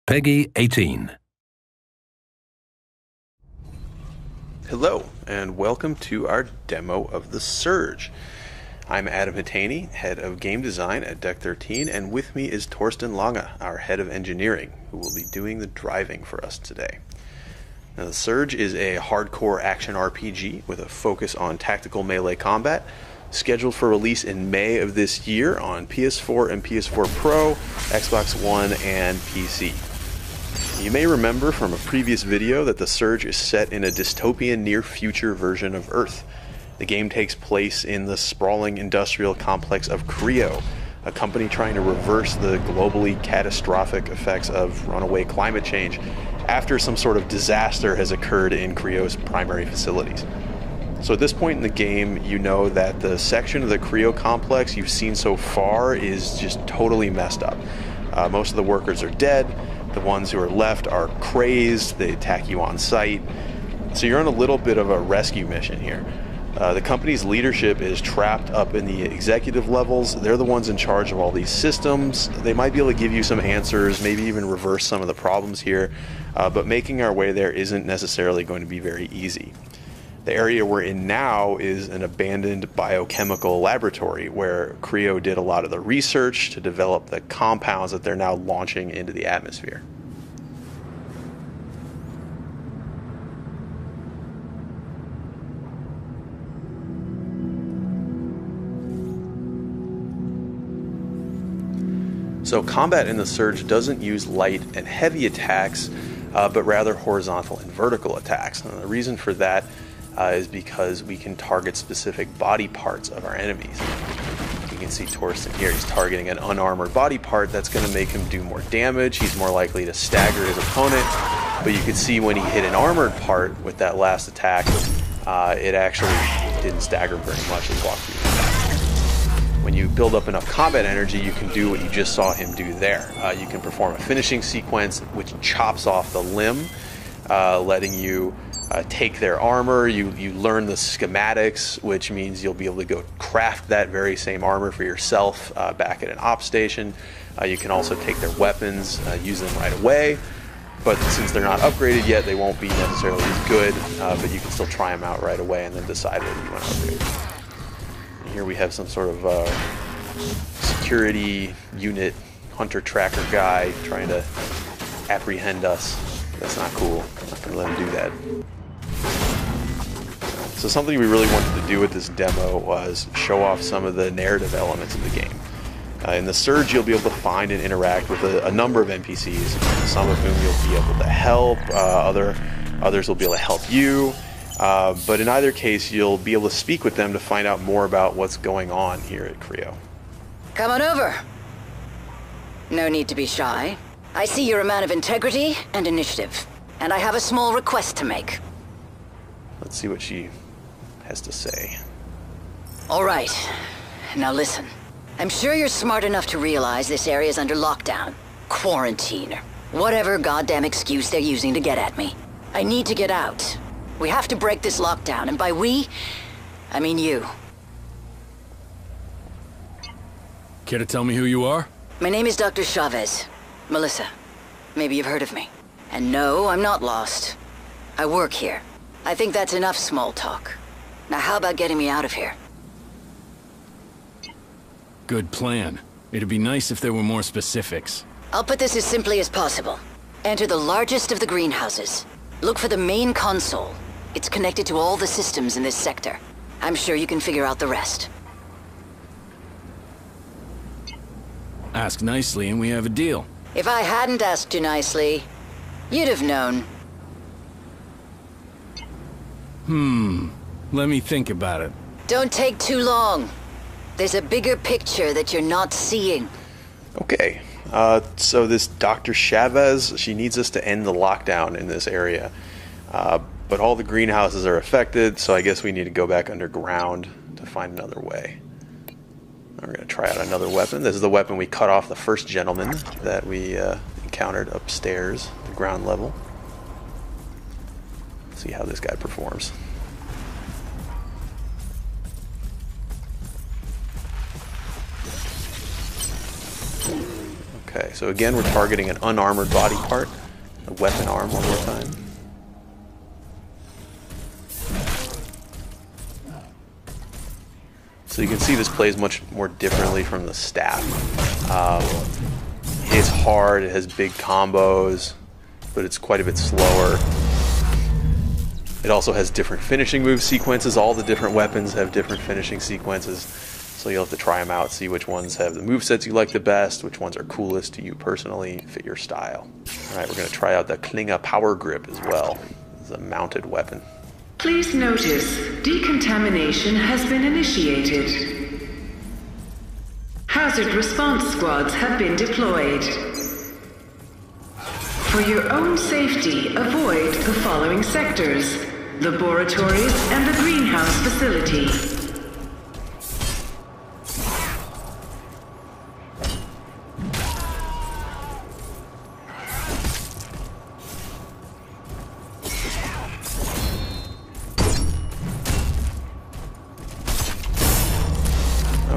Peggy 18. Hello, and welcome to our demo of The Surge. I'm Adam Hitaney, head of game design at Deck 13, and with me is Torsten Lange, our head of engineering, who will be doing the driving for us today. Now, The Surge is a hardcore action RPG with a focus on tactical melee combat, scheduled for release in May of this year on PS4 and PS4 Pro, Xbox One, and PC. You may remember from a previous video that The Surge is set in a dystopian near-future version of Earth. The game takes place in the sprawling industrial complex of Creo, a company trying to reverse the globally catastrophic effects of runaway climate change after some sort of disaster has occurred in Creo's primary facilities. So at this point in the game, you know that the section of the Creo complex you've seen so far is just totally messed up. Most of the workers are dead. The ones who are left are crazed. They attack you on sight. So you're on a little bit of a rescue mission here. The company's leadership is trapped up in the executive levels. They're the ones in charge of all these systems. They might be able to give you some answers, maybe even reverse some of the problems here, but making our way there isn't necessarily going to be very easy. The area we're in now is an abandoned biochemical laboratory where Creo did a lot of the research to develop the compounds that they're now launching into the atmosphere. So combat in The Surge doesn't use light and heavy attacks, but rather horizontal and vertical attacks. And the reason for that is because we can target specific body parts of our enemies. You can see Torsten here, he's targeting an unarmored body part. That's going to make him do more damage. He's more likely to stagger his opponent, but you can see when he hit an armored part with that last attack, it actually didn't stagger very much and walked through the attack. When you build up enough combat energy, you can do what you just saw him do there. You can perform a finishing sequence which chops off the limb, letting you take their armor. You learn the schematics, which means you'll be able to go craft that very same armor for yourself back at an op station. You can also take their weapons, use them right away, but since they're not upgraded yet, they won't be necessarily as good, but you can still try them out right away and then decide whether you want to upgrade. And here we have some sort of security unit hunter tracker guy trying to apprehend us. That's not cool. I'm not going to let him do that. So something we really wanted to do with this demo was show off some of the narrative elements of the game. In The Surge, you'll be able to find and interact with a number of NPCs, some of whom you'll be able to help, others will be able to help you, but in either case, you'll be able to speak with them to find out more about what's going on here at Creo. Come on over. No need to be shy. I see you're a man of integrity and initiative, and I have a small request to make. Let's see what she has to say. All right. Now listen. I'm sure you're smart enough to realize this area's under lockdown, quarantine, or whatever goddamn excuse they're using to get at me. I need to get out. We have to break this lockdown, and by we, I mean you. Care to tell me who you are? My name is Dr. Chavez. Melissa. Maybe you've heard of me. And no, I'm not lost. I work here. I think that's enough small talk. Now how about getting me out of here? Good plan. It'd be nice if there were more specifics. I'll put this as simply as possible. Enter the largest of the greenhouses. Look for the main console. It's connected to all the systems in this sector. I'm sure you can figure out the rest. Ask nicely and we have a deal. If I hadn't asked you nicely, you'd have known. Let me think about it. Don't take too long. There's a bigger picture that you're not seeing. Okay, so this Dr. Chavez, she needs us to end the lockdown in this area. But all the greenhouses are affected, so I guess we need to go back underground to find another way. We're going to try out another weapon. This is the weapon we cut off the first gentleman that we encountered upstairs, the ground level. Let's see how this guy performs. Okay, so again we're targeting an unarmored body part. A weapon arm one more time. So you can see this plays much more differently from the staff. It's hard, it has big combos, but it's quite a bit slower. It also has different finishing move sequences. All the different weapons have different finishing sequences. So you'll have to try them out, see which ones have the movesets you like the best, which ones are coolest to you personally, fit your style. Alright, we're going to try out the Klinga Power Grip as well. It's a mounted weapon. Please notice, decontamination has been initiated. Hazard response squads have been deployed. For your own safety, avoid the following sectors: laboratories and the greenhouse facility.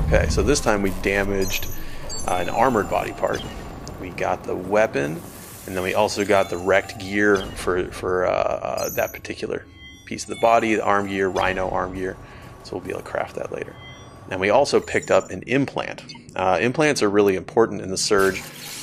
Okay, so this time we damaged an armored body part. We got the weapon, and then we also got the wrecked gear for that particular piece of the body, the arm gear, Rhino arm gear. So we'll be able to craft that later. And we also picked up an implant. Implants are really important in the Surge.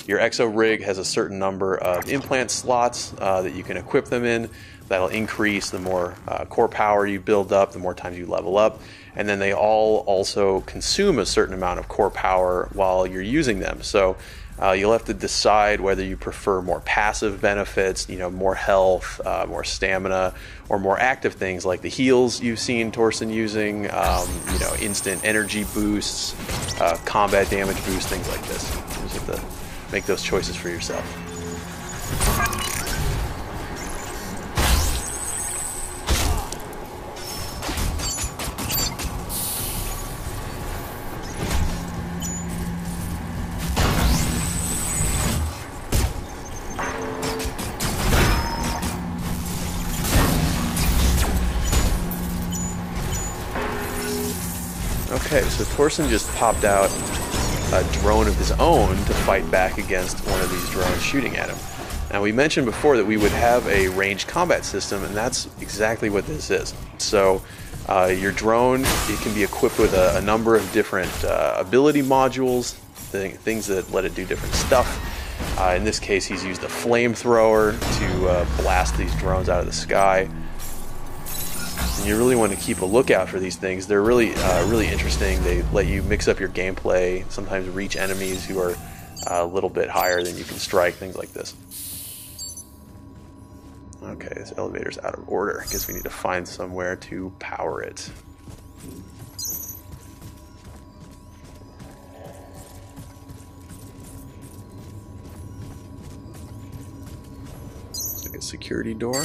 Your exo rig has a certain number of implant slots that you can equip them in. That'll increase the more core power you build up, the more times you level up. And then they all also consume a certain amount of core power while you're using them. So you'll have to decide whether you prefer more passive benefits, more health, more stamina, or more active things like the heals you've seen Torsten using, instant energy boosts, combat damage boosts, things like this. You just have to make those choices for yourself. Okay, so Torsten just popped out a drone of his own to fight back against one of these drones shooting at him. Now, we mentioned before that we would have a ranged combat system, and that's exactly what this is. So your drone, it can be equipped with a number of different ability modules, things that let it do different stuff. In this case, he's used a flamethrower to blast these drones out of the sky. And you really want to keep a lookout for these things. They're really interesting. They let you mix up your gameplay, sometimes reach enemies who are a little bit higher than you can strike, things like this. Okay, this elevator's out of order. I guess we need to find somewhere to power it. Looks like a security door.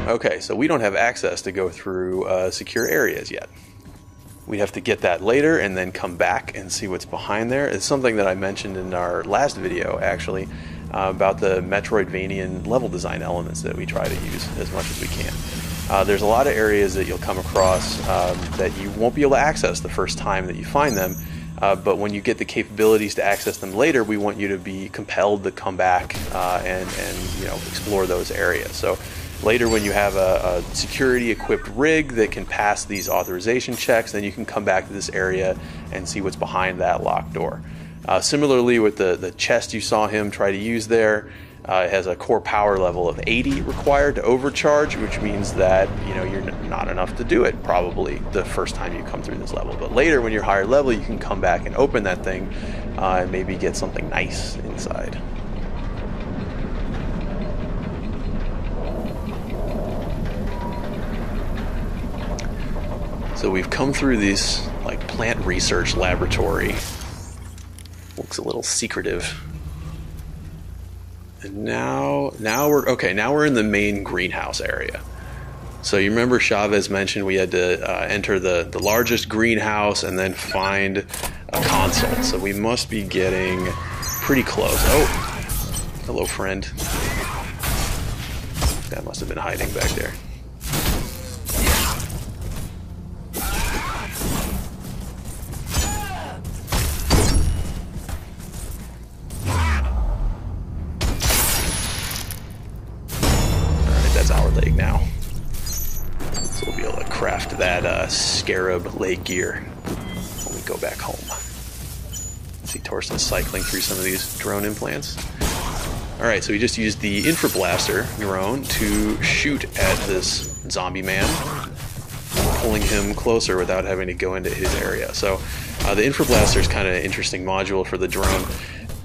Okay, so we don't have access to go through secure areas yet. We have to get that later and then come back and see what's behind there. It's something that I mentioned in our last video, actually, about the Metroidvanian level design elements that we try to use as much as we can. There's a lot of areas that you'll come across that you won't be able to access the first time that you find them, but when you get the capabilities to access them later, we want you to be compelled to come back and explore those areas. So later, when you have a security-equipped rig that can pass these authorization checks, then you can come back to this area and see what's behind that locked door. Similarly, with the chest you saw him try to use there, it has a core power level of 80 required to overcharge, which means that you're not enough to do it probably the first time you come through this level. But later, when you're higher level, you can come back and open that thing and maybe get something nice inside. So we've come through this plant research laboratory. Looks a little secretive. And now we're in the main greenhouse area. So you remember Chavez mentioned we had to enter the largest greenhouse and then find a console. So we must be getting pretty close. Oh, hello friend. That must have been hiding back there. that scarab leg gear when we go back home. See Torsten cycling through some of these drone implants. Alright, so we just used the infrablaster drone to shoot at this zombie man, pulling him closer without having to go into his area. So the infrablaster is kind of an interesting module for the drone.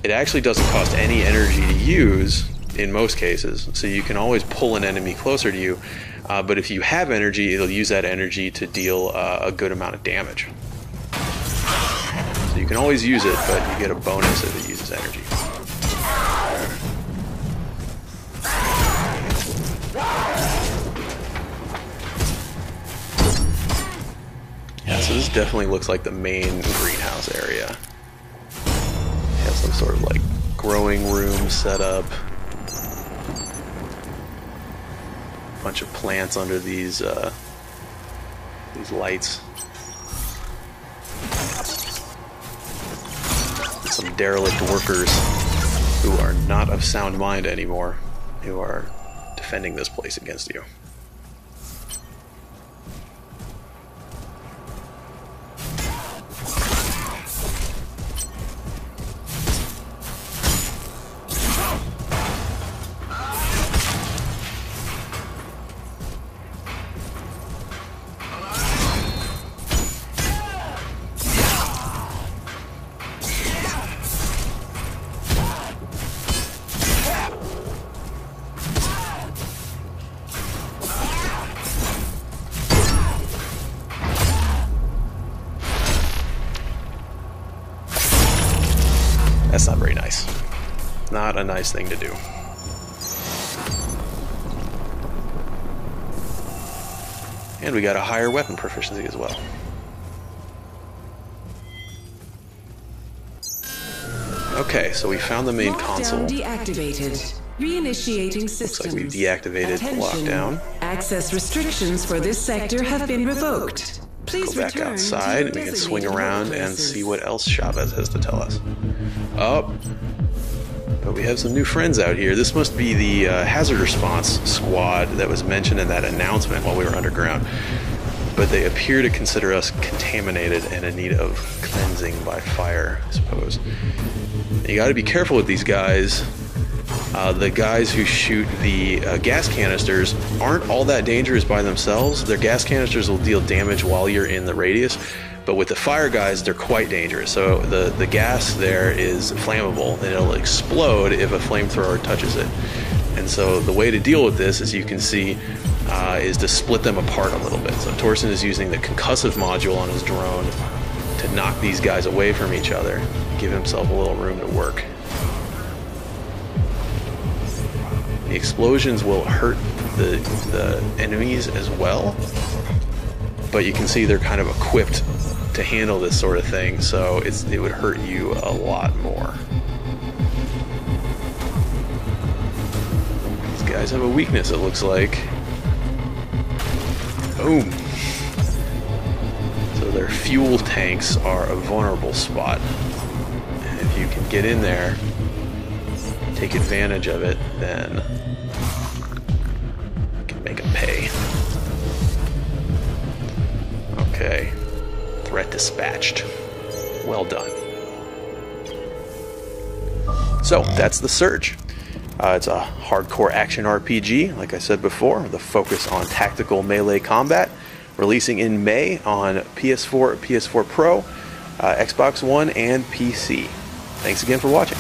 It actually doesn't cost any energy to use in most cases, so you can always pull an enemy closer to you, but if you have energy, it'll use that energy to deal a good amount of damage. So you can always use it, but you get a bonus if it uses energy. Yeah, so this definitely looks like the main greenhouse area. Has some sort of like growing room set up. Bunch of plants under these lights. Some derelict workers who are not of sound mind anymore, who are defending this place against you. That's not very nice. Not a nice thing to do. And we got a higher weapon proficiency as well. Okay, so we found the main console. Deactivated. Reinitiating systems. Looks like we've deactivated the lockdown. Access restrictions for this sector have been revoked. Please go back outside and we can swing around and see what else Chavez has to tell us. Oh, but we have some new friends out here. This must be the hazard response squad that was mentioned in that announcement while we were underground. But they appear to consider us contaminated and in need of cleansing by fire, I suppose. You got to be careful with these guys. The guys who shoot the gas canisters aren't all that dangerous by themselves. Their gas canisters will deal damage while you're in the radius, but with the fire guys, they're quite dangerous. So the gas there is flammable, and it'll explode if a flamethrower touches it. And so the way to deal with this, as you can see, is to split them apart a little bit. So Torsten is using the concussive module on his drone to knock these guys away from each other, give himself a little room to work. The explosions will hurt the enemies as well, but you can see they're kind of equipped to handle this sort of thing, so it would hurt you a lot more. These guys have a weakness, it looks like. Boom! So their fuel tanks are a vulnerable spot, and if you can get in there, take advantage of it, then you can make them pay. Okay. Threat dispatched. Well done. So, that's The Surge. It's a hardcore action RPG, like I said before, with a focus on tactical melee combat, releasing in May on PS4, PS4 Pro, Xbox One, and PC. Thanks again for watching.